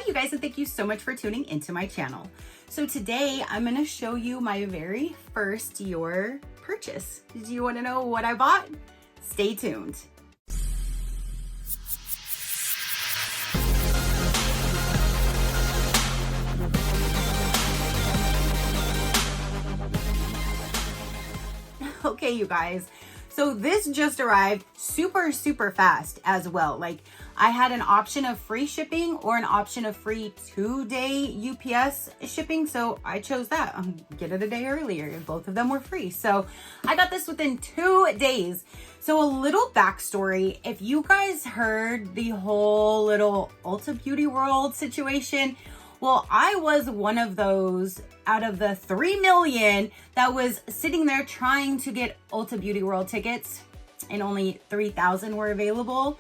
you guys, and thank you so much for tuning into my channel. So today I'm going to show you my very first Dior purchase. Do you want to know what I bought? Stay tuned. Okay, you guys. So this just arrived super fast as well. Like, I had an option of free shipping or an option of free 2-day UPS shipping. So I chose that. Get it a day earlier. Both of them were free. So I got this within 2 days. So a little backstory. If you guys heard the whole little Ulta Beauty World situation, well, I was one of those out of the 3 million that was sitting there trying to get Ulta Beauty World tickets, and only 3,000 were available,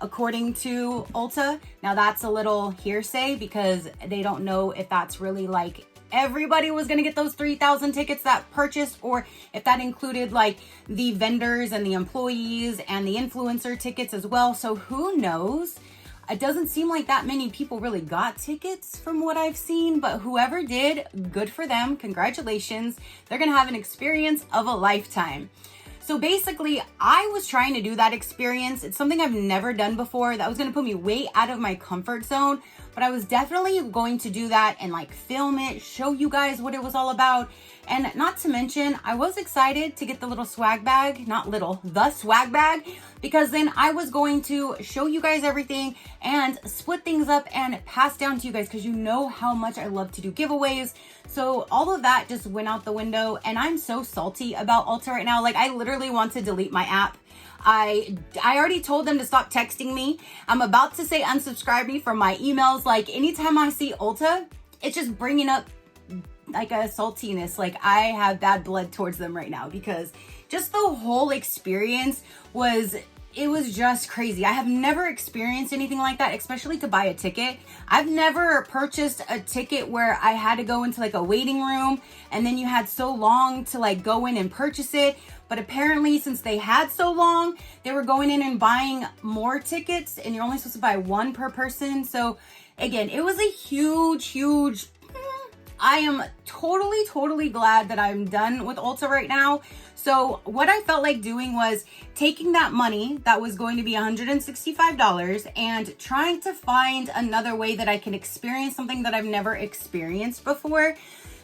according to Ulta. Now that's a little hearsay because they don't know if that's really like everybody was gonna get those 3,000 tickets that purchased, or if that included like the vendors and the employees and the influencer tickets as well. So who knows? It doesn't seem like that many people really got tickets from what I've seen, but whoever did, good for them. Congratulations. They're gonna have an experience of a lifetime. So basically, I was trying to do that experience. It's something I've never done before. That was gonna put me way out of my comfort zone, but I was definitely going to do that and like film it, show you guys what it was all about. And not to mention, I was excited to get the little swag bag, the swag bag, because then I was going to show you guys everything and split things up and pass down to you guys, because you know how much I love to do giveaways. So all of that just went out the window, and I'm so salty about Ulta right now. Like, I literally want to delete my app. I already told them to stop texting me. I'm about to say unsubscribe me from my emails. Like, anytime I see Ulta, it's just bringing up like a saltiness. Like, I have bad blood towards them right now, because just the whole experience was just crazy. I have never experienced anything like that, especially to buy a ticket. I've never purchased a ticket where I had to go into like a waiting room and then you had so long to like go in and purchase it. But apparently, since they had so long, they were going in and buying more tickets, and you're only supposed to buy one per person. So again, it was a huge I am totally glad that I'm done with Ulta right now. So what I felt like doing was taking that money that was going to be $165 and trying to find another way that I can experience something that I've never experienced before.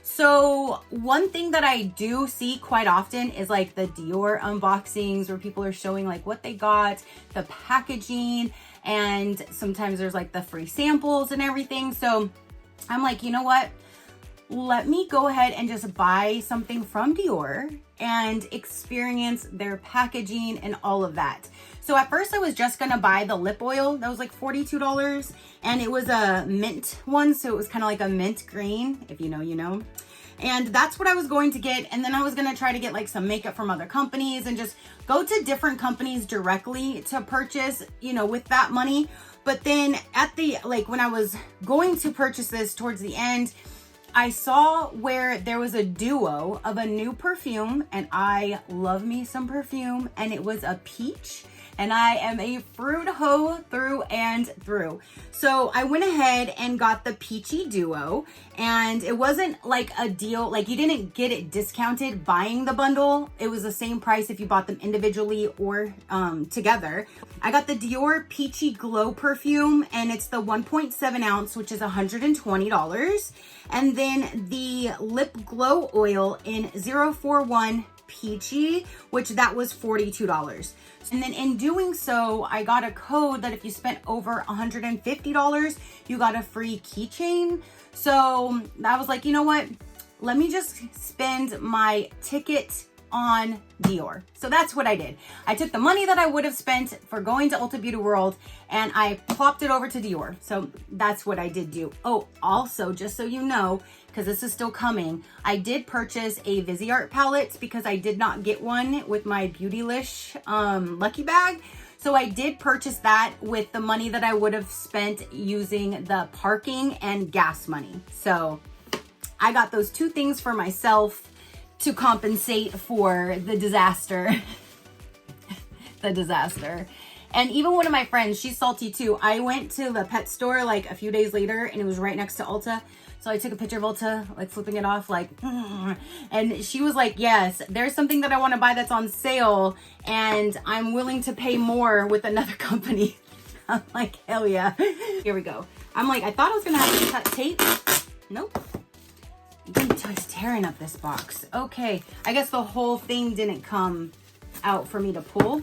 So one thing that I do see quite often is like the Dior unboxings, where people are showing like what they got, the packaging, and sometimes there's like the free samples and everything. So I'm like, you know what? Let me go ahead and just buy something from Dior and experience their packaging and all of that. So at first I was just gonna buy the lip oil. That was like $42, and it was a mint one. So it was kind of like a mint green. If you know, you know. And that's what I was going to get. And then I was gonna try to get like some makeup from other companies and just go to different companies directly to purchase, you know, with that money. But then at the, like, when I was going to purchase this towards the end, I saw where there was a duo of a new perfume, and I love me some perfume, and it was a peach, and I am a fruit hoe through and through. So I went ahead and got the peachy duo, and it wasn't like a deal, like you didn't get it discounted buying the bundle. It was the same price if you bought them individually or together. I got the Dior Peachy Glow perfume, and it's the 1.7 ounce, which is $120. And then the Lip Glow Oil in 041 Peachy, which that was $42. And then in doing so, I got a code that if you spent over $150, you got a free keychain. So I was like, you know what? Let me just spend my ticket on Dior. So that's what I did. I took the money that I would have spent for going to Ulta Beauty World and I plopped it over to Dior. So that's what I did do. Oh, also, just so you know, because this is still coming, I did purchase a Viseart palette because I did not get one with my Beautylish lucky bag. So I did purchase that with the money that I would have spent using the parking and gas money. So I got those two things for myself to compensate for the disaster. The disaster. And even one of my friends, she's salty too. I went to the pet store like a few days later and it was right next to Ulta. So I took a picture of Ulta, like flipping it off, like, and she was like, yes, there's something that I want to buy that's on sale and I'm willing to pay more with another company. I'm like, hell yeah. Here we go. I'm like, I thought I was going to have to cut tape. Nope. You can tell he's tearing up this box. Okay. I guess the whole thing didn't come out for me to pull.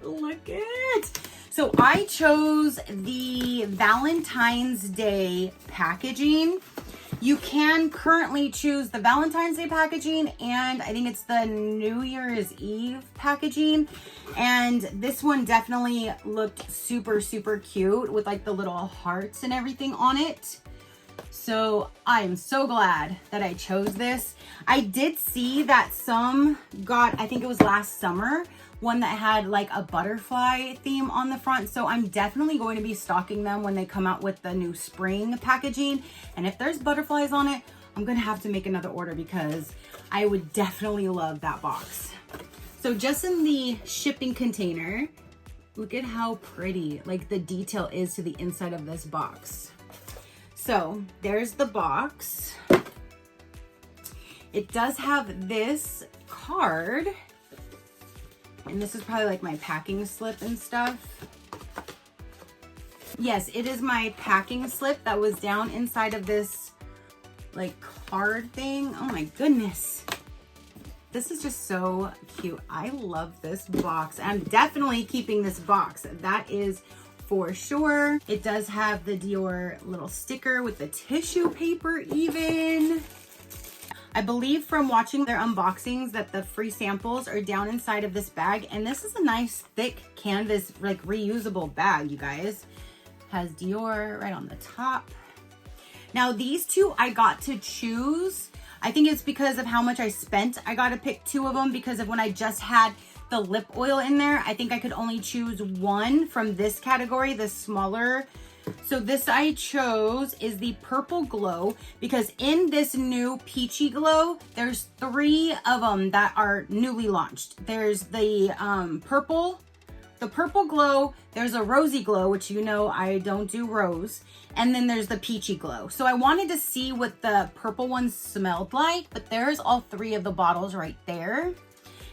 Look at it. So I chose the Valentine's Day packaging. You can currently choose the Valentine's Day packaging and I think it's the New Year's Eve packaging. And this one definitely looked super, super cute with like the little hearts and everything on it. So I am so glad that I chose this. I did see that some got, I think it was last summer, one that had like a butterfly theme on the front. So I'm definitely going to be stocking them when they come out with the new spring packaging. And if there's butterflies on it, I'm gonna have to make another order because I would definitely love that box. So just in the shipping container, look at how pretty like the detail is to the inside of this box. So there's the box. It does have this card. And this is probably like my packing slip and stuff. Yes, it is my packing slip that was down inside of this like card thing. Oh my goodness. This is just so cute. I love this box. I'm definitely keeping this box. That is for sure. It does have the Dior little sticker with the tissue paper even. I believe from watching their unboxings that the free samples are down inside of this bag. And this is a nice thick canvas, like reusable bag, you guys. Has Dior right on the top. Now these two I got to choose. I think it's because of how much I spent. I got to pick two of them because of when I just had the lip oil in there. I think I could only choose one from this category, the smaller. So this I chose is the Purple Glow because in this new Peachy Glow, there's 3 of them that are newly launched. There's the Purple Glow, there's a Rosy Glow, which you know I don't do rose, and then there's the Peachy Glow. So I wanted to see what the purple one smelled like, but there's all 3 of the bottles right there.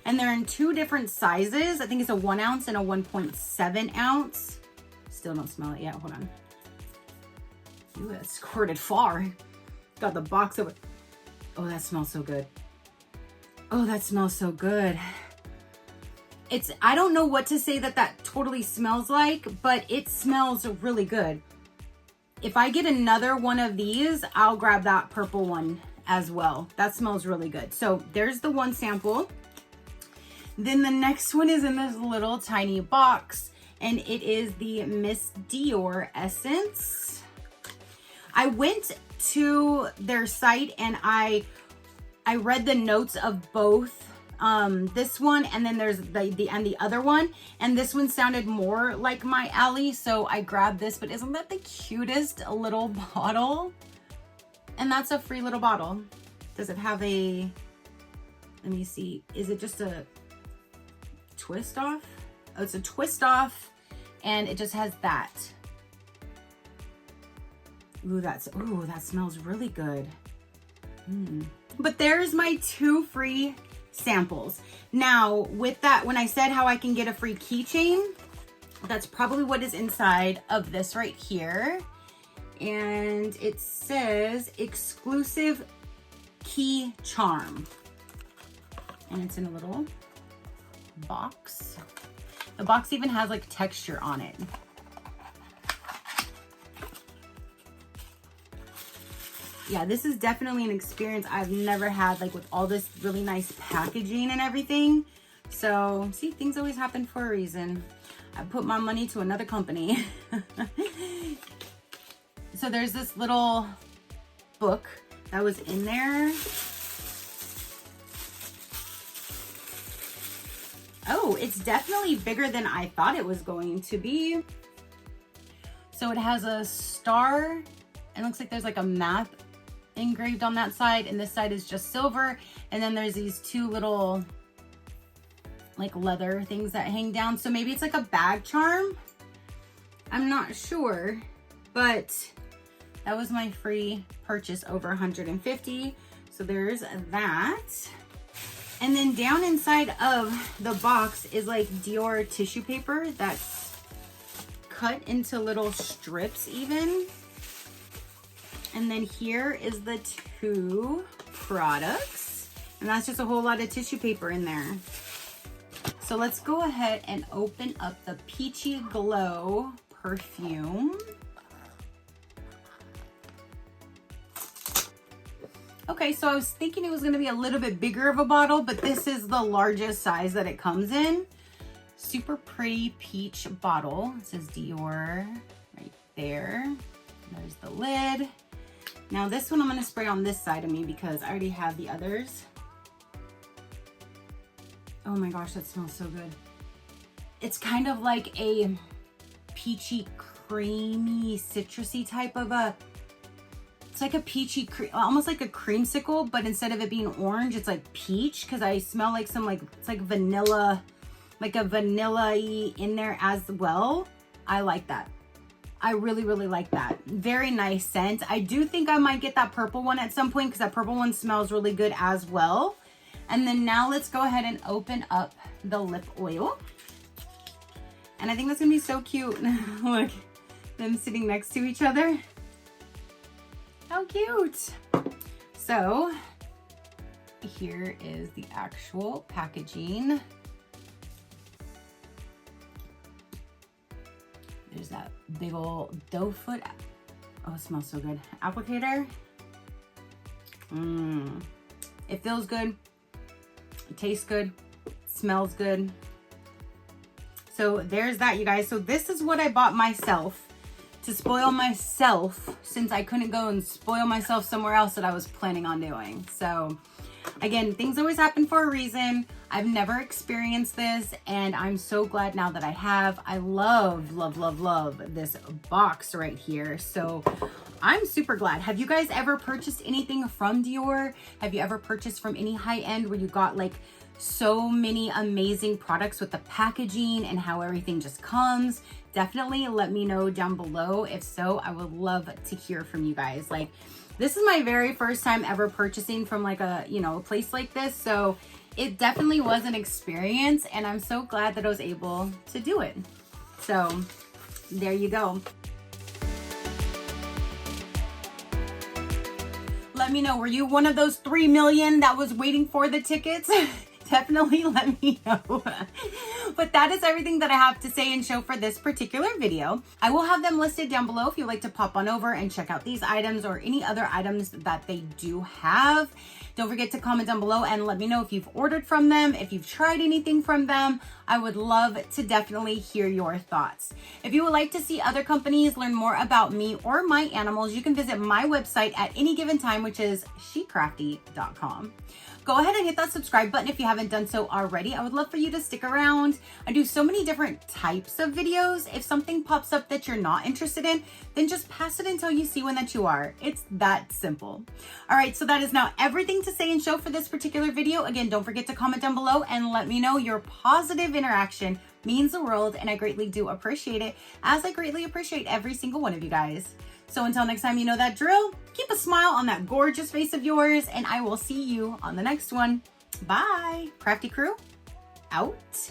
And they're in 2 different sizes. I think it's a 1 ounce and a 1.7 ounce. Still don't smell it yet, hold on. Ooh, that squirted far. Got the box of it. Oh, that smells so good. Oh, that smells so good. I don't know what to say that totally smells like, but it smells really good. If I get another one of these, I'll grab that purple one as well. That smells really good. So there's the one sample. Then the next one is in this little tiny box, and it is the Miss Dior Essence. I went to their site and I read the notes of both this one and then there's the other one, and this one sounded more like my alley, so I grabbed this. But isn't that the cutest little bottle? And that's a free little bottle. Does it have a, let me see, is it just a twist off? Oh, it's a twist off, and it just has that. Ooh, that smells really good. But there's my 2 free samples. Now, with that, when I said how I can get a free keychain, that's probably what is inside of this right here. And it says exclusive key charm. And it's in a little box. The box even has like texture on it. Yeah, this is definitely an experience I've never had, like with all this really nice packaging and everything. So, see, things always happen for a reason. I put my money to another company. So there's this little book that was in there. Oh, it's definitely bigger than I thought it was going to be. So it has a star. It looks like there's like a map engraved on that side, and this side is just silver. And then there's these 2 little like leather things that hang down. So maybe it's like a bag charm. I'm not sure, but that was my free purchase over 150. So there's that. And then down inside of the box is like Dior tissue paper that's cut into little strips even. And then here is the 2 products. And that's just a whole lot of tissue paper in there. So let's go ahead and open up the Peachy Glow perfume. Okay, so I was thinking it was gonna be a little bit bigger of a bottle, but this is the largest size that it comes in. Super pretty peach bottle. It says Dior right there. There's the lid. Now this one I'm gonna spray on this side of me because I already have the others. Oh my gosh, that smells so good. It's kind of like a peachy, creamy, citrusy type of a, it's like a peachy, almost like a creamsicle, but instead of it being orange, it's like peach, because I smell like some like, it's like vanilla, like a vanilla-y in there as well. I like that. I really, really like that. Very nice scent. I do think I might get that purple one at some point because that purple one smells really good as well. And then now let's go ahead and open up the lip oil. And I think that's gonna be so cute. Look, them sitting next to each other. How cute. So here is the actual packaging. There's that big old doe foot. Oh, it smells so good. Applicator. It feels good. It tastes good. It smells good. So there's that, you guys. So this is what I bought myself to spoil myself, since I couldn't go and spoil myself somewhere else that I was planning on doing. So again, things always happen for a reason. I've never experienced this, and I'm so glad now that I have. I love, love, love, love this box right here. So I'm super glad. Have you guys ever purchased anything from Dior? Have you ever purchased from any high end where you got like so many amazing products with the packaging and how everything just comes? Definitely let me know down below. If so, I would love to hear from you guys. Like, this is my very first time ever purchasing from like a, you know, a place like this. So it definitely was an experience, and I'm so glad that I was able to do it. So there you go. Let me know, were you one of those 3 million that was waiting for the tickets? Definitely let me know. But that is everything that I have to say and show for this particular video. I will have them listed down below if you'd like to pop on over and check out these items or any other items that they do have. Don't forget to comment down below and let me know if you've ordered from them, if you've tried anything from them. I would love to definitely hear your thoughts. If you would like to see other companies, learn more about me or my animals, you can visit my website at any given time, which is SheCrafty.com. Go ahead and hit that subscribe button if you haven't done so already. I would love for you to stick around. I do so many different types of videos. If something pops up that you're not interested in, then just pass it until you see one that you are. It's that simple. All right, so that is now everything to say and show for this particular video. Again, don't forget to comment down below and let me know. Your positive interaction means the world, and I greatly do appreciate it, as I greatly appreciate every single one of you guys. So until next time, you know that drill. Keep a smile on that gorgeous face of yours, and I will see you on the next one. Bye. Crafty crew, out.